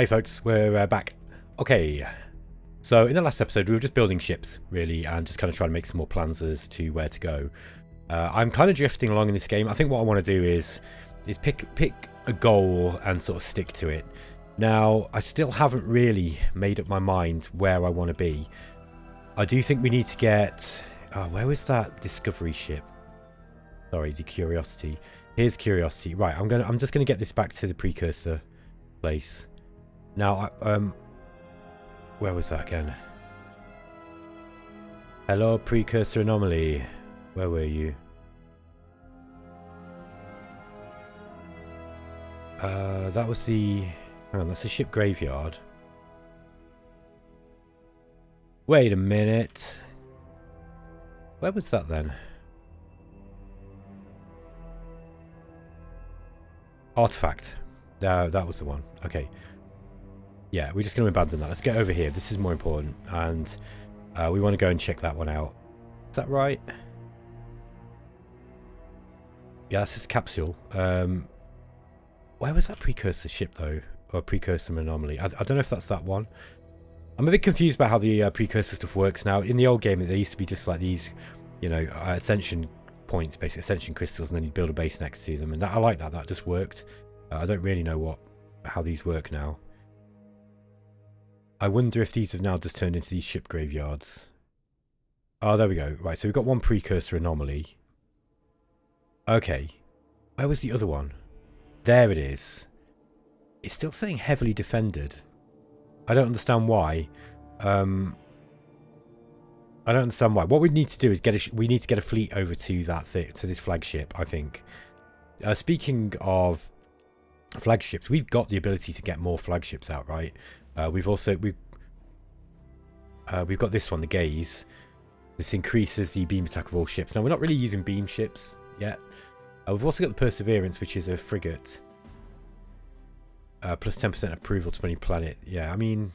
Hey folks, we're back. Okay, so in the last episode we were just building ships, really, and just kind of trying to make some more plans as to where to go. I'm kind of drifting along in this game. I think what I want to do is pick a goal and sort of stick to it. Now, I still haven't really made up my mind where I want to be. I do think we need to get... Oh, where was that Discovery ship? Sorry, the Curiosity. Here's Curiosity. Right, I'm just gonna get this back to the Precursor place. Now, where was that again? Hello, Precursor Anomaly. Where were you? That was the... Hang on, that's a ship graveyard. Wait a minute. Where was that then? Artifact. That was the one. Okay. Yeah, we're just going to abandon that. Let's get over here. This is more important. And we want to go and check that one out. Is that right? Yeah, that's his capsule. Where was that Precursor ship, though? Or Precursor Anomaly? I don't know if that's that one. I'm a bit confused about how the Precursor stuff works now. In the old game, there used to be just like these, you know, ascension points, basically ascension crystals, and then you'd build a base next to them. And I like that. That just worked. I don't really know how these work now. I wonder if these have now just turned into these ship graveyards. Oh, there we go. Right, so we've got one Precursor Anomaly. Okay. Where was the other one? There it is. It's still saying heavily defended. I don't understand why. I don't understand why. What we need to do is we need to get a fleet over to to this flagship, I think. Speaking of flagships, we've got the ability to get more flagships out, right? We've got this one, the Gaze. This increases the beam attack of all ships. Now, we're not really using beam ships yet. We've also got the Perseverance, which is a frigate. Plus 10% approval to any planet. Yeah, I mean...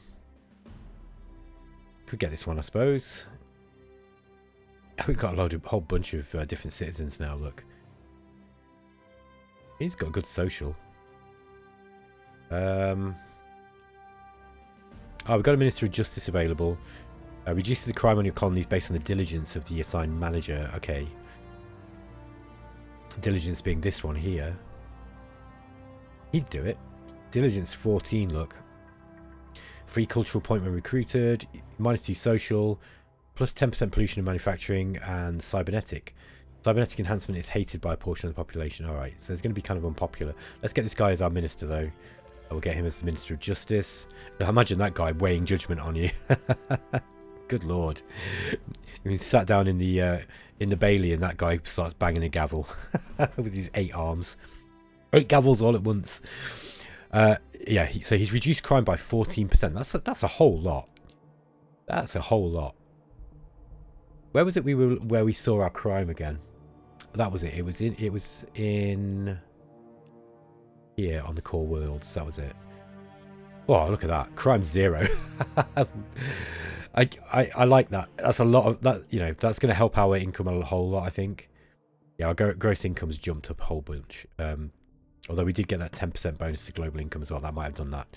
Could get this one, I suppose. We've got a whole bunch of different citizens now, look. He's got a good social. Oh, we've got a Minister of Justice available. Reduces the crime on your colonies based on the diligence of the assigned manager. Okay. Diligence being this one here. He'd do it. Diligence 14, look. Free cultural point when recruited. -2 social. Plus 10% pollution in manufacturing. And cybernetic. Cybernetic enhancement is hated by a portion of the population. Alright, so it's going to be kind of unpopular. Let's get this guy as our minister, though. We'll get him as the Minister of Justice. Now, imagine that guy weighing judgment on you. Good lord. He sat down in the Bailey and that guy starts banging a gavel with his 8 arms. 8 gavels all at once. Yeah, so he's reduced crime by 14%. That's a whole lot. That's a whole lot. Where was it where we saw our crime again? That was it. It was in here on the core worlds. That was it. Oh, look at that. Crime 0. I like that. That's a lot of that, you know, that's going to help our income a whole lot, I think. Yeah, our gross income's jumped up a whole bunch. Although we did get that 10% bonus to global income as well. That might have done that.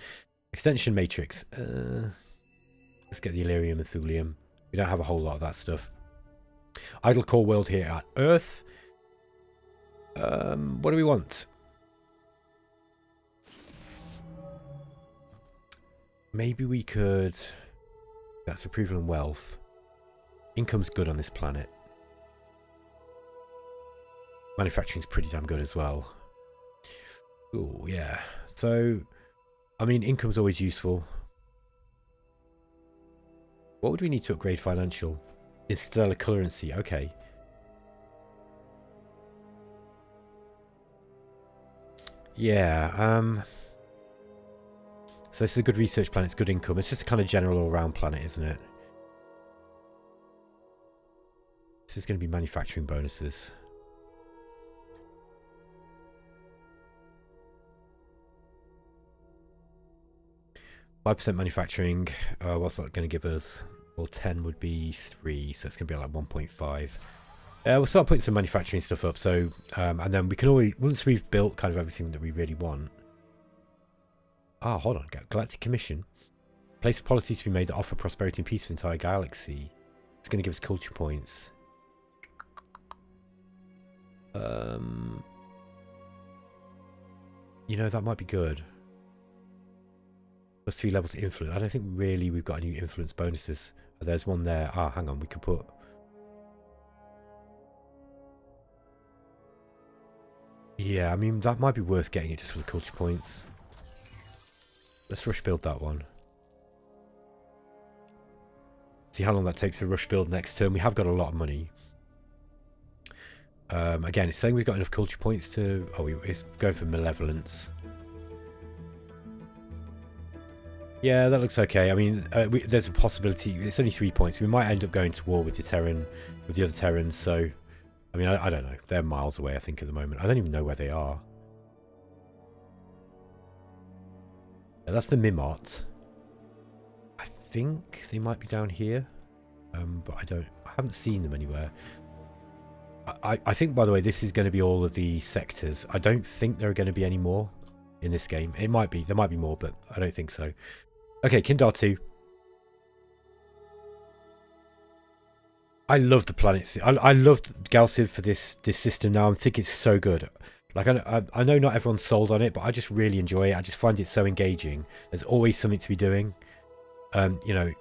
Extension matrix. Let's get the Illyrium and Thulium. We don't have a whole lot of that stuff. Idle core world here at Earth. What do we want? Maybe we could... That's approval and wealth. Income's good on this planet. Manufacturing's pretty damn good as well. Oh, yeah. So, I mean, income's always useful. What would we need to upgrade financial? Interstellar currency. Okay. Yeah, so this is a good research planet, it's good income. It's just a kind of general all-round planet, isn't it? This is going to be manufacturing bonuses. %5 manufacturing. What's that going to give us? Well, 10 would be 3, so it's going to be like 1.5. We'll start putting some manufacturing stuff up. So, and then we can always, once we've built kind of everything that we really want, Ah, hold on. Galactic Commission. Place for policies to be made that offer prosperity and peace for the entire galaxy. It's going to give us culture points. You know, that might be good. Plus 3 levels of influence. I don't think really we've got any influence bonuses. There's one there. Ah, hang on. We could put... Yeah, I mean, that might be worth getting it just for the culture points. Let's rush build that one. See how long that takes to rush build next turn. We have got a lot of money. Again, it's saying we've got enough culture points to... Oh, it's going for malevolence. Yeah, that looks okay. I mean, there's a possibility. It's only 3 points. We might end up going to war with the other Terrans. So, I mean, I don't know. They're miles away, I think, at the moment. I don't even know where they are. Yeah, that's the Mimot. I think they might be down here, but I haven't seen them anywhere. I think, by the way, this is going to be all of the sectors. I don't think there are going to be any more in this game. It might be. There might be more, but I don't think so. Okay, Kindar 2. I love the planets. I loved GalCiv for this system now. I think it's so good. Like, I know not everyone's sold on it, but I just really enjoy it. I just find it so engaging. There's always something to be doing. You know,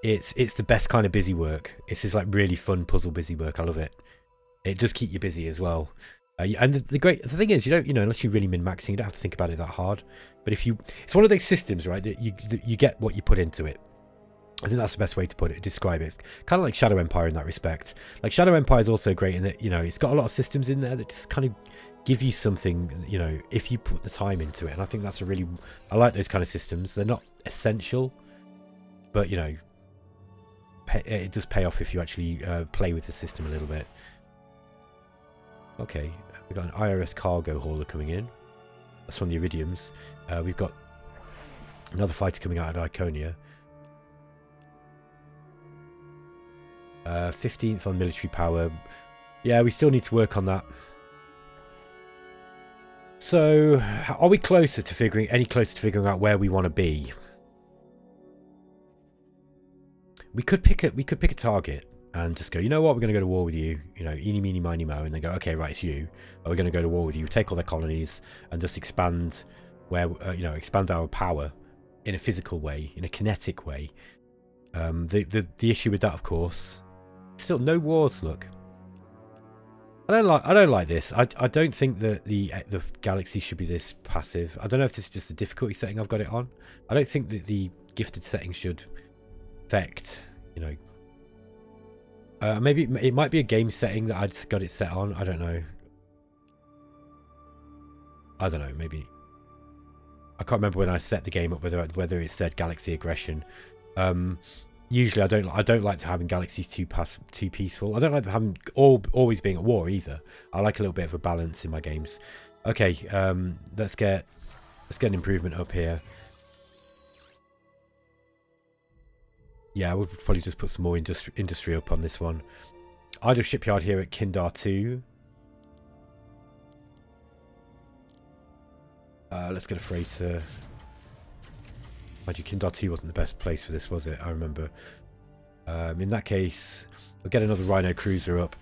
it's the best kind of busy work. It's this like really fun puzzle busy work. I love it. It does keep you busy as well. And the thing is, you know, unless you're really min-maxing, you don't have to think about it that hard. But it's one of those systems, right, that you get what you put into it. I think that's the best way to describe it. It's kind of like Shadow Empire in that respect. Like, Shadow Empire is also great in that, you know, it's got a lot of systems in there that just kind of give you something, you know, if you put the time into it. And I think that's I like those kind of systems. They're not essential, but, you know, it does pay off if you actually play with the system a little bit. Okay, we've got an IRS cargo hauler coming in. That's from the Iridiums. We've got another fighter coming out of Iconia. 15th on military power. Yeah, we still need to work on that. So, are we any closer to figuring out where we want to be? We could pick a target and just go, you know what, we're going to go to war with you. You know, eeny, meeny, miny, mo, and then go, okay, right, it's you. We're going to go to war with you. Take all their colonies and just expand you know, expand our power in a physical way, in a kinetic way. The issue with that, of course, still no wars. Look, I don't like this. I don't think that the galaxy should be this passive. I don't know if this is just the difficulty setting I've got it on. I don't think that the gifted setting should affect, you know. Maybe it might be a game setting that I'd got it set on. I don't know. Maybe I can't remember when I set the game up whether it said galaxy aggression. Usually I don't like having galaxies too peaceful. I don't like having always being at war either. I like a little bit of a balance in my games. Okay, let's get an improvement up here. Yeah, we'll probably just put some more industry up on this one. Idle shipyard here at Kindar 2. Let's get a freighter. Mind you, Kindar 2 wasn't the best place for this, was it? I remember. In that case, we'll get another Rhino cruiser up.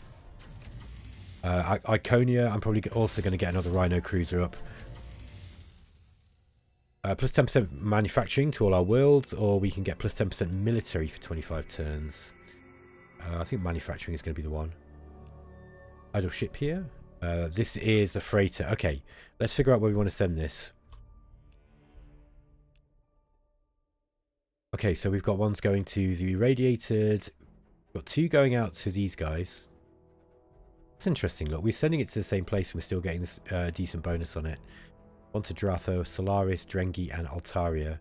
Iconia, I'm probably also going to get another Rhino cruiser up. Plus 10% manufacturing to all our worlds, or we can get plus 10% military for 25 turns. I think manufacturing is going to be the one. Idle ship here. This is the freighter. Okay, let's figure out where we want to send this. Okay, so we've got ones going to the irradiated. We've got 2 going out to these guys. That's interesting. Look, we're sending it to the same place and we're still getting this decent bonus on it. One to Dratho, Solaris, Drengi, and Altaria.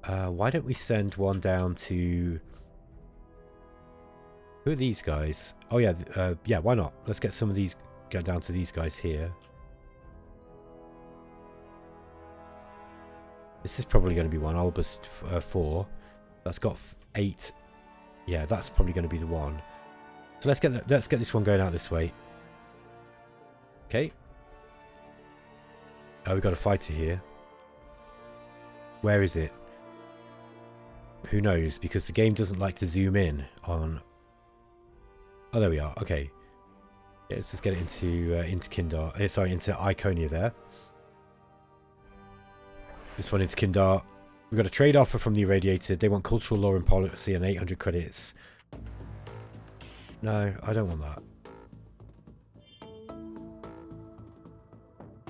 Why don't we send one down to... Who are these guys? Oh, yeah. Yeah, why not? Let's get some of these... Go down to these guys here. This is probably going to be one. Albus 4. That's got 8. Yeah, that's probably going to be the one. So let's get this one going out this way. Okay. We've got a fighter here. Where is it? Who knows? Because the game doesn't like to zoom in on... Oh, there we are. Okay. Yeah, let's just get it into Kindar. Sorry, into Iconia there. This one into Kindar. We've got a trade offer from the Irradiated. They want cultural law and policy and 800 credits. No, I don't want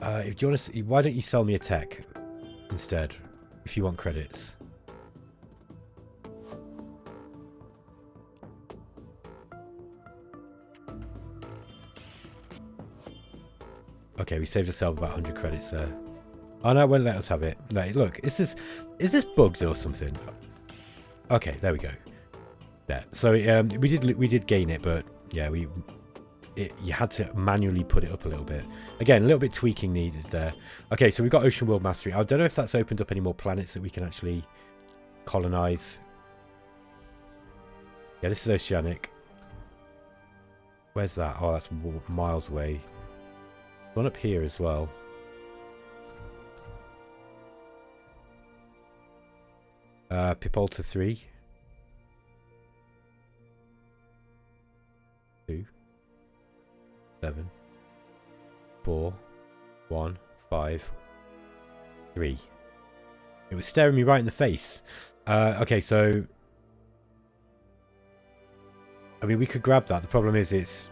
that. If you want to, why don't you sell me a tech instead? If you want credits. Okay, we saved ourselves about 100 credits there. Oh no, it won't let us have it. No, look, is this bugged or something? Okay, there we go. There. So we did gain it, but yeah, you had to manually put it up a little bit. Again, a little bit tweaking needed there. Okay, so we've got Ocean World Mastery. I don't know if that's opened up any more planets that we can actually colonize. Yeah, this is Oceanic. Where's that? Oh, that's miles away. One up here as well. Pipolta 3. 2. 7. 4. 1. 5. 3. It was staring me right in the face. Okay, so... I mean, we could grab that. The problem is it's...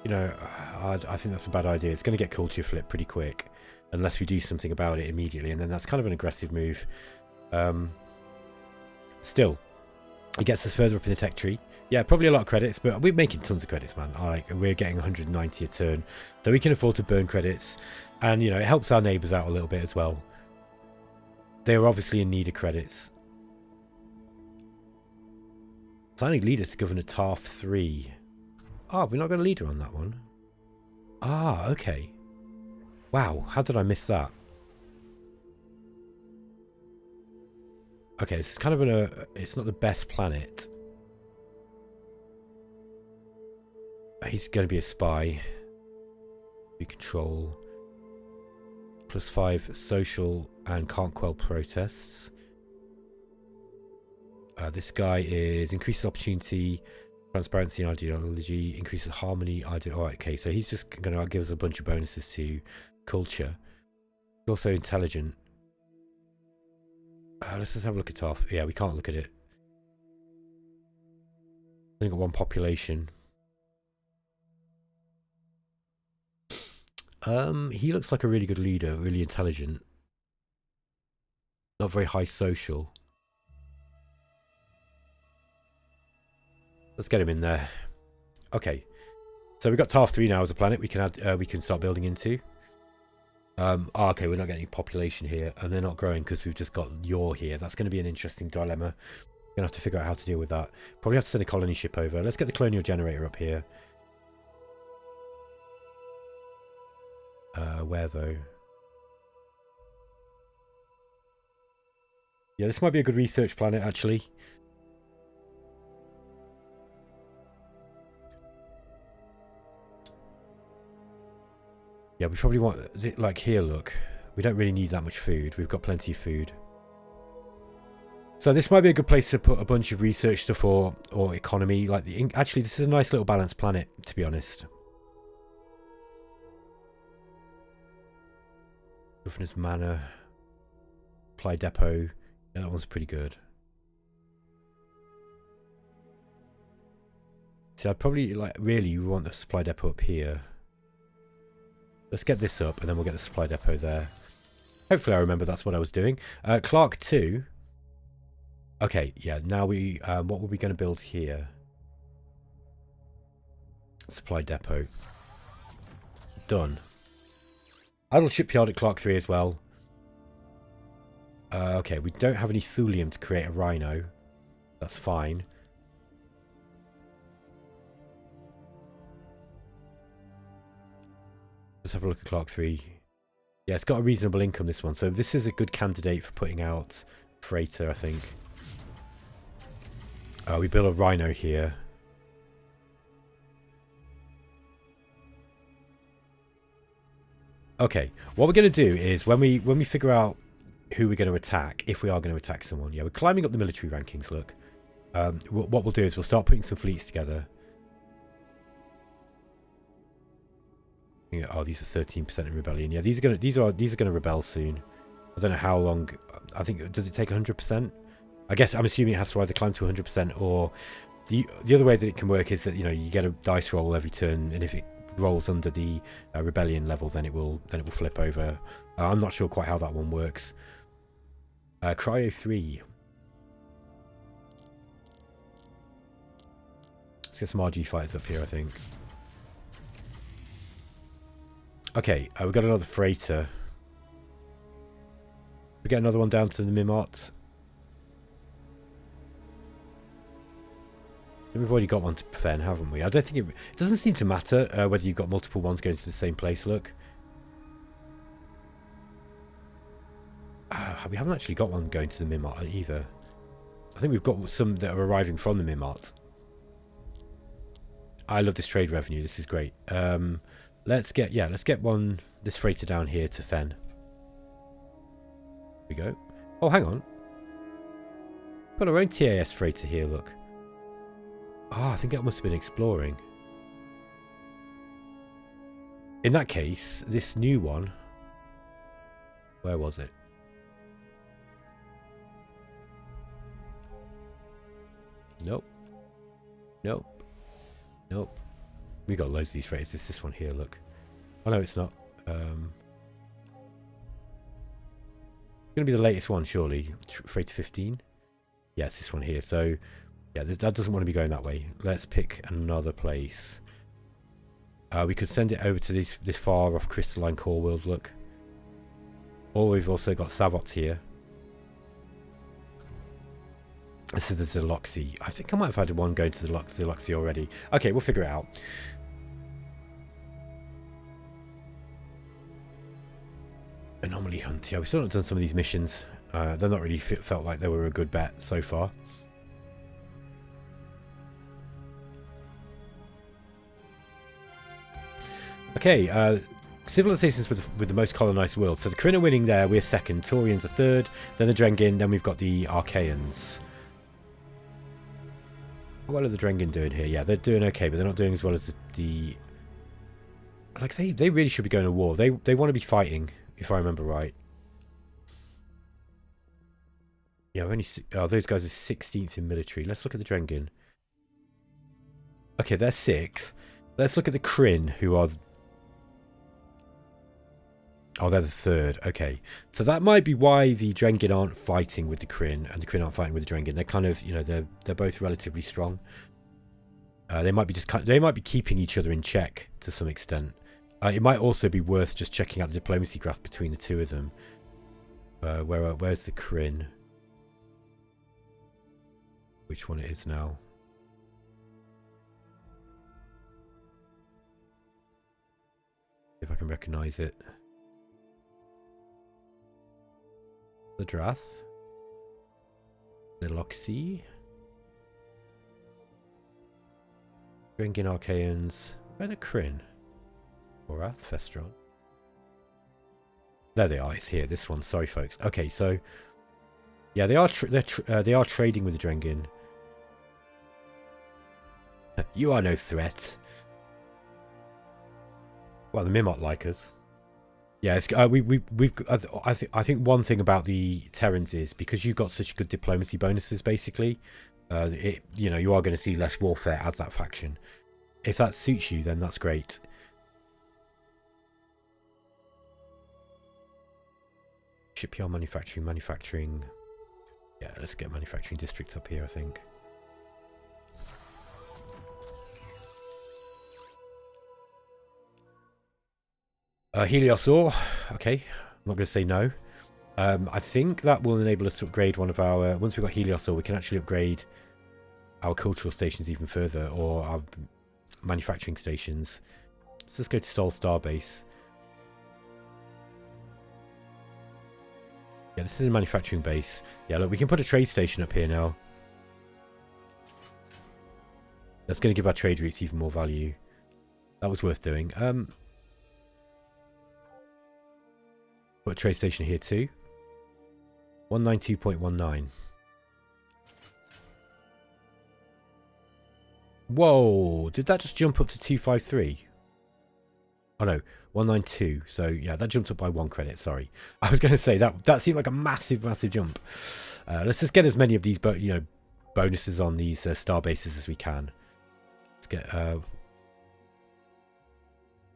You know, I think that's a bad idea. It's going to get culture flipped pretty quick. Unless we do something about it immediately. And then that's kind of an aggressive move. Still, it gets us further up in the tech tree. Yeah, probably a lot of credits, but we're making tons of credits, man. Like, we're getting 190 a turn. So we can afford to burn credits. And, you know, it helps our neighbours out a little bit as well. They are obviously in need of credits. Signing leader to Governor Tarf 3. Oh, we're not got a leader on that one. Ah, okay. Wow, how did I miss that? Okay, this is kind of it's not the best planet. He's going to be a spy. We control. +5 social and can't quell protests. This guy is increases opportunity, transparency and ideology, increases harmony. Alright, okay, so he's just going to give us a bunch of bonuses to culture. He's also intelligent. Let's just have a look at Tarf. Yeah, we can't look at it. Only got one population. He looks like a really good leader, really intelligent. Not very high social. Let's get him in there. Okay. So we've got Tarf 3 now as a planet we can add we can start building into. Okay, we're not getting any population here, and they're not growing because we've just got Yor here. That's going to be an interesting dilemma. We're going to have to figure out how to deal with that. Probably have to send a colony ship over. Let's get the colonial generator up here. Where though? Yeah, this might be a good research planet actually. Yeah, we probably want it like here, look. We don't really need that much food. We've got plenty of food. So this might be a good place to put a bunch of research stuff or economy. Like actually, this is a nice little balanced planet, to be honest. Governor's Manor. Supply Depot. Yeah, that one's pretty good. So I'd probably, like, really, we want the supply depot up here. Let's get this up, and then we'll get the supply depot there. Hopefully I remember that's what I was doing. Clark 2. Okay, yeah, now we... what were we going to build here? Supply depot. Done. Idle shipyard at Clark 3 as well. Okay, we don't have any thulium to create a rhino. That's fine. Let's have a look at Clark 3. Yeah, it's got a reasonable income, this one. So this is a good candidate for putting out freighter, I think. We build a rhino here. Okay, what we're going to do is when we figure out who we're going to attack, if we are going to attack someone. Yeah, we're climbing up the military rankings, look. What we'll do is we'll start putting some fleets together. Yeah, oh, these are 13% in rebellion. Yeah, these are gonna rebel soon. I don't know how long. I think, does it take 100%? I guess I'm assuming it has to either climb to 100%, or the other way that it can work is that, you know, you get a dice roll every turn, and if it rolls under the rebellion level, then it will flip over. I'm not sure quite how that one works. Cryo 3. Let's get some RG fighters up here, I think. Okay, we've got another freighter. We get another one down to the Mimot. We've already got one to Fen, haven't we? I don't think it doesn't seem to matter whether you've got multiple ones going to the same place. Look, we haven't actually got one going to the Mimot either. I think we've got some that are arriving from the Mimot. I love this trade revenue. This is great. Let's get this freighter down here to Fen. Here we go. Oh, hang on. Got our own TAS freighter here. Look. Ah, I think that must have been exploring. In that case, this new one... Where was it? Nope. Nope. Nope. We got loads of these freighters. It's this one here, look. Oh no, it's not. It's going to be the latest one, surely. Freighter 15? Yeah, it's this one here. So... yeah, that doesn't want to be going that way. Let's pick another place. We could send it over to this far off crystalline core world, look. Or we've also got Savots here. This is the Zaloxy. I think I might have had one going to the Zaloxy already. Okay, we'll figure it out. Anomaly Hunt. Yeah, we've still not done some of these missions. They're not really felt like they were a good bet so far. Okay, civilizations with the most colonized world. So the Kryn are winning there, we're second. Taurians are third, then the Drengin, then we've got the Archaeans. What are the Drengin doing here? Yeah, they're doing okay, but they're not doing as well as the... Like, they really should be going to war. They want to be fighting, if I remember right. Yeah, those guys are 16th in military. Let's look at the Drengin. Okay, they're 6th. Let's look at the Kryn, who are... Oh, they're the 3rd. Okay. So that might be why the Drengin aren't fighting with the Kryn, and the Kryn aren't fighting with the Drengin. They're kind of, you know, they're both relatively strong. They might be keeping each other in check to some extent. It might also be worth just checking out the diplomacy graph between the two of them. Where's the Kryn? Which one it is now? If I can recognize it. The Drath. The Loxy. Drengin Archaeans. Where the Kryn? Orath, Festron. There they are. It's here. This one. Sorry, folks. Okay, so yeah, they are trading with the Drengin. You are no threat. Well, the Mimot like us. Yeah, it's, I think one thing about the Terrans is because you've got such good diplomacy bonuses, basically, you know, you are going to see less warfare as that faction. If that suits you, then that's great. Shipyard manufacturing. Yeah, let's get manufacturing district up here, I think. Helios ore. Okay, I'm not going to say no. I think that will enable us to upgrade one of our... once we've got Helios ore, we can actually upgrade our cultural stations even further, or our manufacturing stations. Let's just go to Sol Starbase. Yeah, this is a manufacturing base. Yeah, look, we can put a trade station up here now. That's going to give our trade routes even more value. That was worth doing. Put a trade station here too. 192.19. Whoa, did that just jump up to 253? Oh no, 192. So yeah, that jumped up by 1 credit. Sorry, I was going to say that seemed like a massive jump. Let's just get as many of these, bonuses on these star bases as we can. Let's get yeah,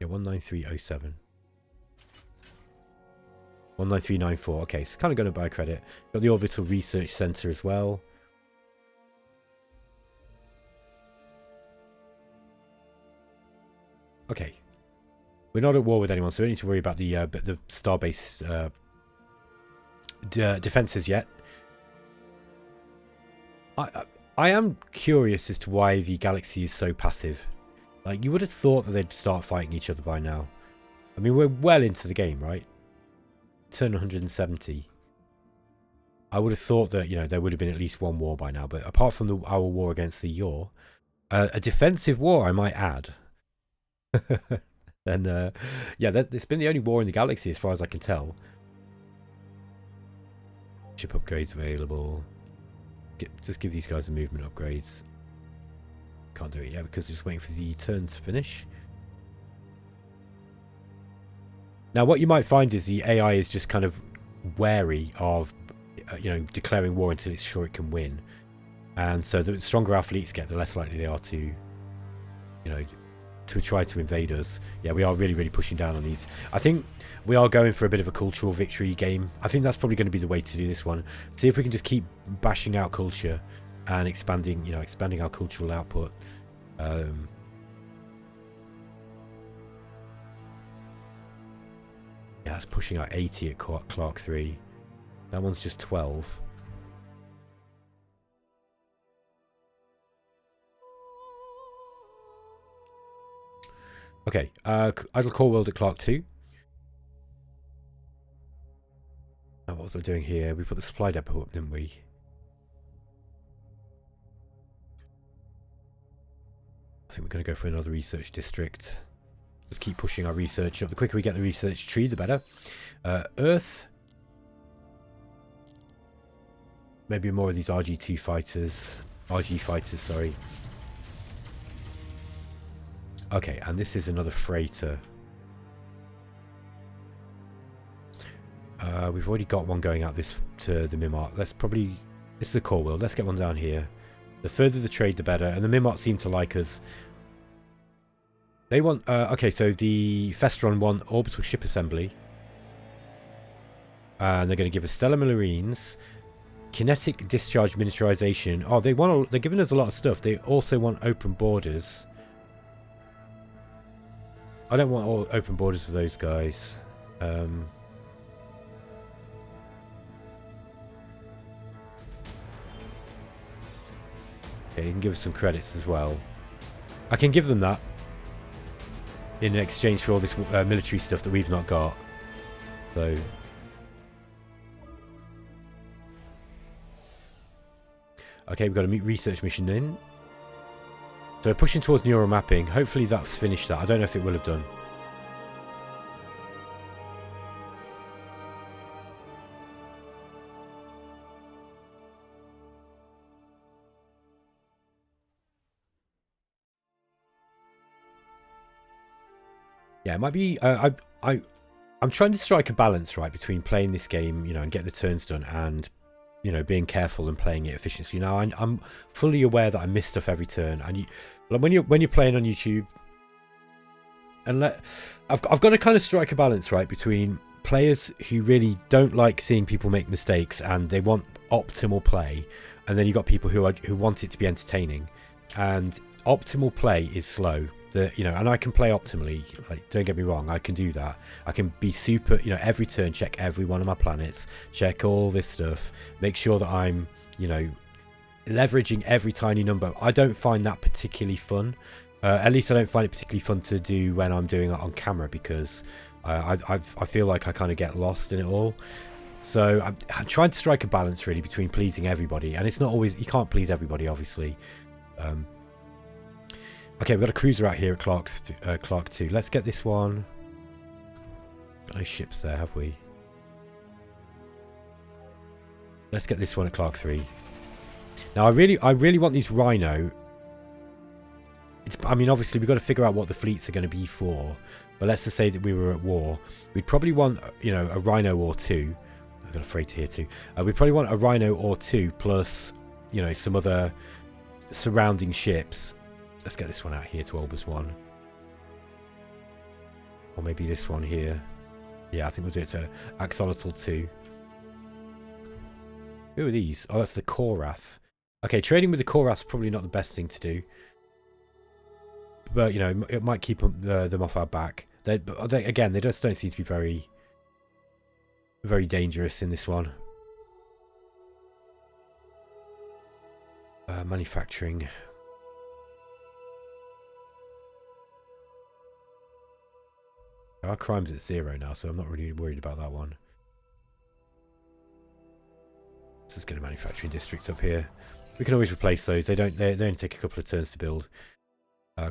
19307. 19394. Okay, so kind of going to buy credit. Got the Orbital Research Center as well. Okay. We're not at war with anyone, so we don't need to worry about the starbase defenses yet. I am curious as to why the galaxy is so passive. Like, you would have thought that they'd start fighting each other by now. I mean, we're well into the game, right? Turn 170. I would have thought that, you know, there would have been at least one war by now, but apart from our war against the Yor, a defensive war, I might add. And yeah, it's been the only war in the galaxy as far as I can tell. Ship upgrades available. Just give these guys the movement upgrades. Can't do it yet because just waiting for the turn to finish. Now what you might find is the AI is just kind of wary of you know, declaring war until it's sure it can win. And so the stronger our fleets get, the less likely they are to, you know, to try to invade us. Yeah, we are really pushing down on these. I think we are going for a bit of a cultural victory game. I think that's probably going to be the way to do this one. See if we can just keep bashing out culture and expanding, you know, expanding our cultural output. Yeah, it's pushing out 80 at Clark 3. That one's just 12. Okay, idle core world at Clark 2. Now, what was I doing here? We put the supply depot up, didn't we? I think we're going to go for another research district. Just keep pushing our research up. The quicker we get the research tree, the better. Earth. Maybe more of these RG fighters, sorry. Okay, and this is another freighter. We've already got one going out this to the Mimart. Let's probably... This is a core world. Let's get one down here. The further the trade, the better. And the Mimart seem to like us. They want... okay, so the Festron want orbital ship assembly. And they're going to give us stellar marines. Kinetic discharge miniaturization. Oh, they're giving us a lot of stuff. They also want open borders. I don't want all open borders for those guys. Okay, you can give us some credits as well. I can give them that in exchange for all this military stuff that we've not got. So... Okay, we've got a research mission in. So we're pushing towards neural mapping. Hopefully that's finished that. I don't know if it will have done. Yeah, it might be... I'm trying to strike a balance, right, between playing this game, you know, and get the turns done, and... you know, being careful and playing it efficiently. Now, I'm fully aware that I miss stuff every turn. And when you're playing on YouTube, and I've got to kind of strike a balance, right, between players who really don't like seeing people make mistakes and they want optimal play, and then you got people who want it to be entertaining. And optimal play is slow. You know, and I can play optimally, like, don't get me wrong, I can do that. I can be super, you know, every turn check every one of my planets, check all this stuff, make sure that I'm, you know, leveraging every tiny number. I don't find that particularly fun. At least I don't find it particularly fun to do when I'm doing it on camera, because I feel like I kind of get lost in it all. So I'm trying to strike a balance really between pleasing everybody, and it's not always, you can't please everybody, obviously. Okay, we've got a cruiser out here at Clark 2. Let's get this one. Got no ships there, have we? Let's get this one at Clark 3. Now, I really want these Rhino. I mean, obviously, we've got to figure out what the fleets are going to be for. But let's just say that we were at war. We'd probably want, you know, a Rhino or two. I've got a freighter here too. We'd probably want a Rhino or two plus, you know, some other surrounding ships. Let's get this one out here to Olbers 1. Or maybe this one here. Yeah, I think we'll do it to Axolotl 2. Who are these? Oh, that's the Korath. Okay, trading with the Korath's probably not the best thing to do. But, you know, it might keep them off our back. Again, they just don't seem to be very, very dangerous in this one. Manufacturing. Our crime's at 0 now, so I'm not really worried about that one. Let's just get a manufacturing district up here. We can always replace those. They only take a couple of turns to build.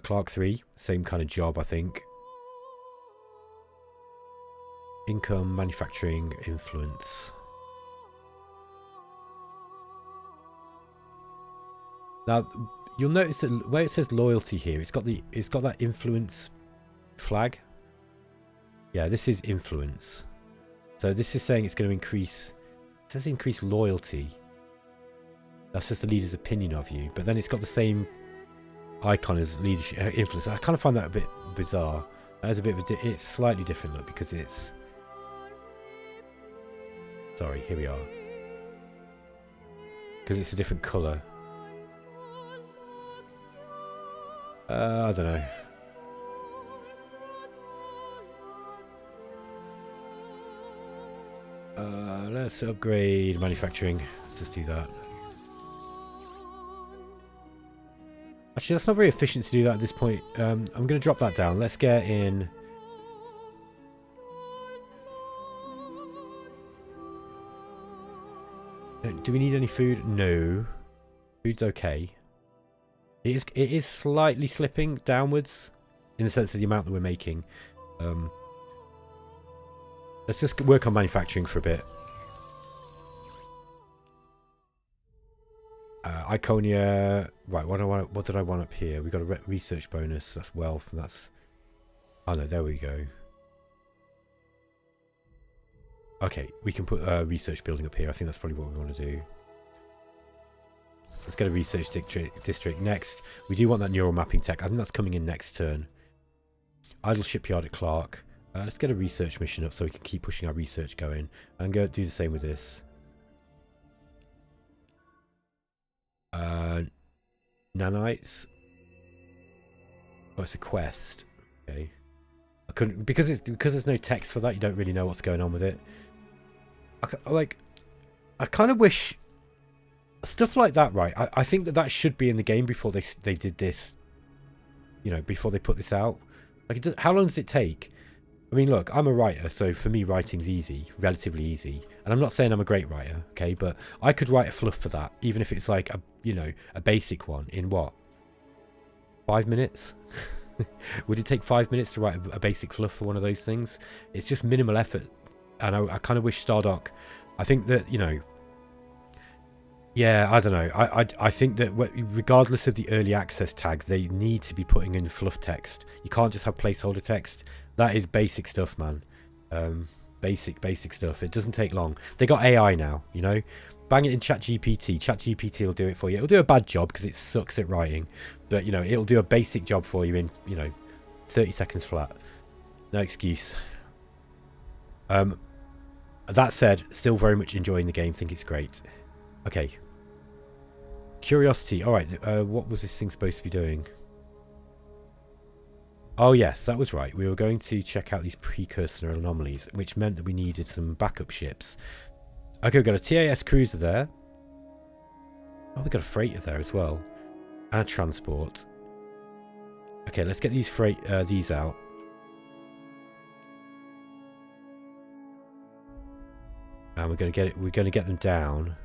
Clark 3, same kind of job, I think. Income, manufacturing, influence. Now, you'll notice that where it says loyalty here, it's got that influence flag. Yeah, this is influence. So this is saying it's going to increase. It says increase loyalty. That's just the leader's opinion of you. But then it's got the same icon as leadership influence. I kind of find that a bit bizarre. That is a bit of it's slightly different look because it's. Sorry, here we are. Because it's a different colour. I don't know. Let's upgrade manufacturing. Let's just do that. Actually, that's not very efficient to do that at this point. I'm going to drop that down. Let's get in. Do we need any food? No. Food's okay. It is slightly slipping downwards in the sense of the amount that we're making. Let's just work on manufacturing for a bit. Iconia. Right, what did I want up here? We got a research bonus. That's wealth, and that's. Oh no, there we go. Okay, we can put a research building up here. I think that's probably what we want to do. Let's get a research district next. We do want that neural mapping tech. I think that's coming in next turn. Idle shipyard at Clark. Let's get a research mission up so we can keep pushing our research going. And go do the same with this. Nanites. Oh, it's a quest. Okay. I couldn't because there's no text for that. You don't really know what's going on with it. I kind of wish stuff like that. Right. I think that should be in the game before they did this. You know, before they put this out. Like, how long does it take? I mean, look, I'm a writer, so for me, writing's easy, relatively easy. And I'm not saying I'm a great writer, okay? But I could write a fluff for that, even if it's like a basic one in what? 5 minutes? Would it take 5 minutes to write a basic fluff for one of those things? It's just minimal effort, and I kind of wish Stardock. I think that yeah, I don't know. I think that regardless of the early access tag, they need to be putting in fluff text. You can't just have placeholder text. That is basic stuff, man. Basic stuff. It doesn't take long. They got AI now, you know. Bang it in ChatGPT. ChatGPT will do it for you. It'll do a bad job because it sucks at writing, but it'll do a basic job for you in 30 seconds flat. No excuse. That said, still very much enjoying the game. Think it's great. Okay. Curiosity. All right. What was this thing supposed to be doing? Oh, yes, that was right. We were going to check out these Precursor anomalies, which meant that we needed some backup ships. Okay, we've got a TAS cruiser there. Oh, we've got a freighter there as well. And a transport. Okay, let's get these these out. And we're going to get them down.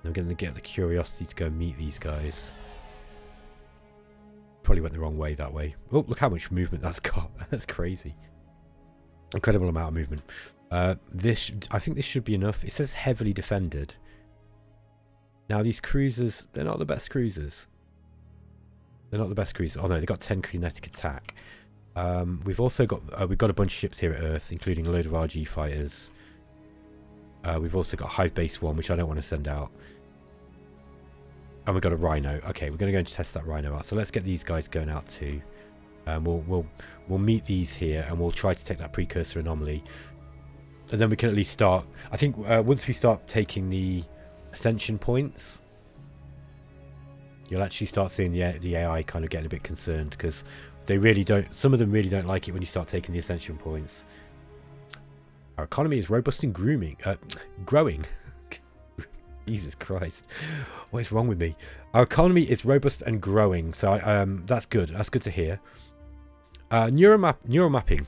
I'm going to get the Curiosity to go and meet these guys. Probably went the wrong way that way. Oh, look how much movement that's got. That's crazy. Incredible amount of movement. I think this should be enough. It says heavily defended. Now these cruisers, they're not the best cruisers. They're not the best cruisers. Oh no, they've got 10 kinetic attack. We've also got we've got a bunch of ships here at Earth, including a load of RG fighters. We've also got Hive Base 1, which I don't want to send out. And we've got a Rhino. Okay, we're going to go and test that Rhino out. So let's get these guys going out too. We'll meet these here, and we'll try to take that Precursor Anomaly. And then we can at least start. I think once we start taking the Ascension points, you'll actually start seeing the AI kind of getting a bit concerned, because they really don't. Some of them really don't like it when you start taking the Ascension points. Our economy is robust and growing. Jesus Christ, what is wrong with me? Our economy is robust and growing, so that's good. That's good to hear. Neural mapping.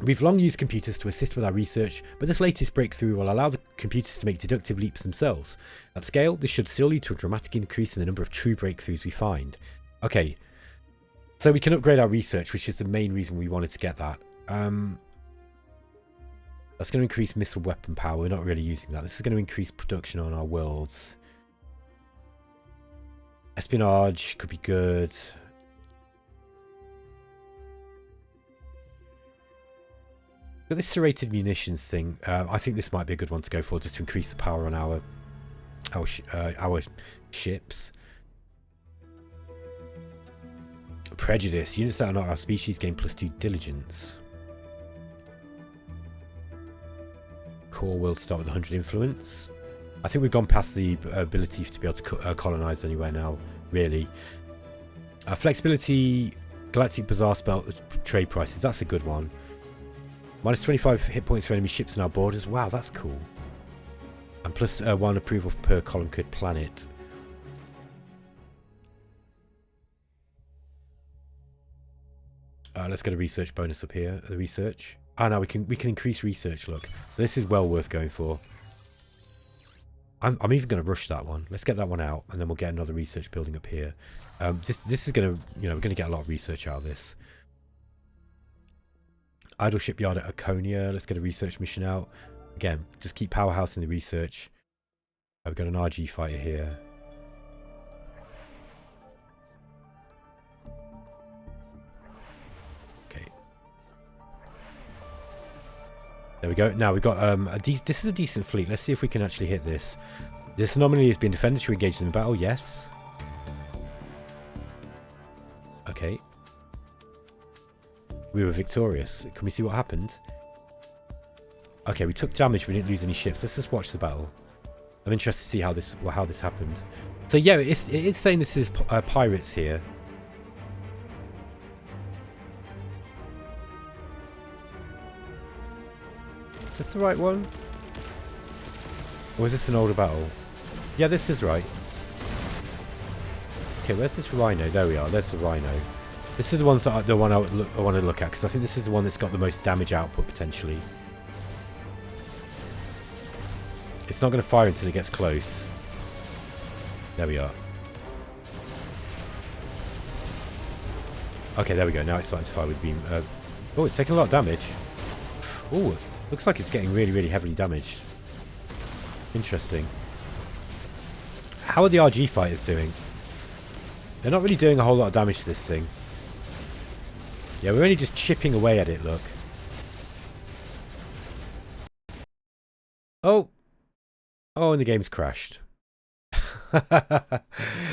We've long used computers to assist with our research, but this latest breakthrough will allow the computers to make deductive leaps themselves. At scale, this should still lead to a dramatic increase in the number of true breakthroughs we find. Okay, so we can upgrade our research, which is the main reason we wanted to get that. That's going to increase missile weapon power. We're not really using that. This is going to increase production on our worlds. Espionage could be good. But this serrated munitions thing, I think this might be a good one to go for, just to increase the power on our ships. Prejudice. Units that are not our species gain +2 diligence. Core world start with 100 influence. I think we've gone past the ability to be able to colonize anywhere now, really. Flexibility, Galactic Bazaar spell trade prices. That's a good one. -25 hit points for enemy ships in our borders. Wow, that's cool. And +1 approval per column grid planet. Let's get a research bonus up here. The research. Ah, now we can increase research. Look, so this is well worth going for. I'm even going to rush that one. Let's get that one out, and then we'll get another research building up here. This is going to, we're going to get a lot of research out of this. Idle shipyard at Akonia. Let's get a research mission out. Again, just keep powerhouse in the research. We've got an RG fighter here. Okay. There we go. Now we've got this is a decent fleet. Let's see if we can actually hit this. This anomaly has been defended. Should we engage in the battle? Yes. Okay. We were victorious. Can we see what happened? Okay, we took damage. We didn't lose any ships. Let's just watch the battle. I'm interested to see how this happened. So yeah, it's saying this is pirates here. Is this the right one? Or is this an older battle? Yeah, this is right. Okay, where's this Rhino? There we are. There's the Rhino. This is the one I want to look at, because I think this is the one that's got the most damage output potentially. It's not going to fire until it gets close. There we are. Okay, there we go. Now it's starting to fire with beam. Oh, it's taking a lot of damage. Oh, it looks like it's getting really, really heavily damaged. Interesting. How are the RG fighters doing? They're not really doing a whole lot of damage to this thing. Yeah, we're only just chipping away at it, look. Oh. Oh, and the game's crashed.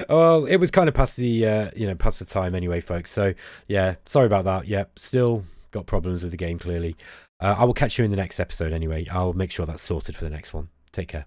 Well, it was kind of past the, past the time anyway, folks. So, yeah, sorry about that. Yeah, still got problems with the game, clearly. I will catch you in the next episode anyway. I'll make sure that's sorted for the next one. Take care.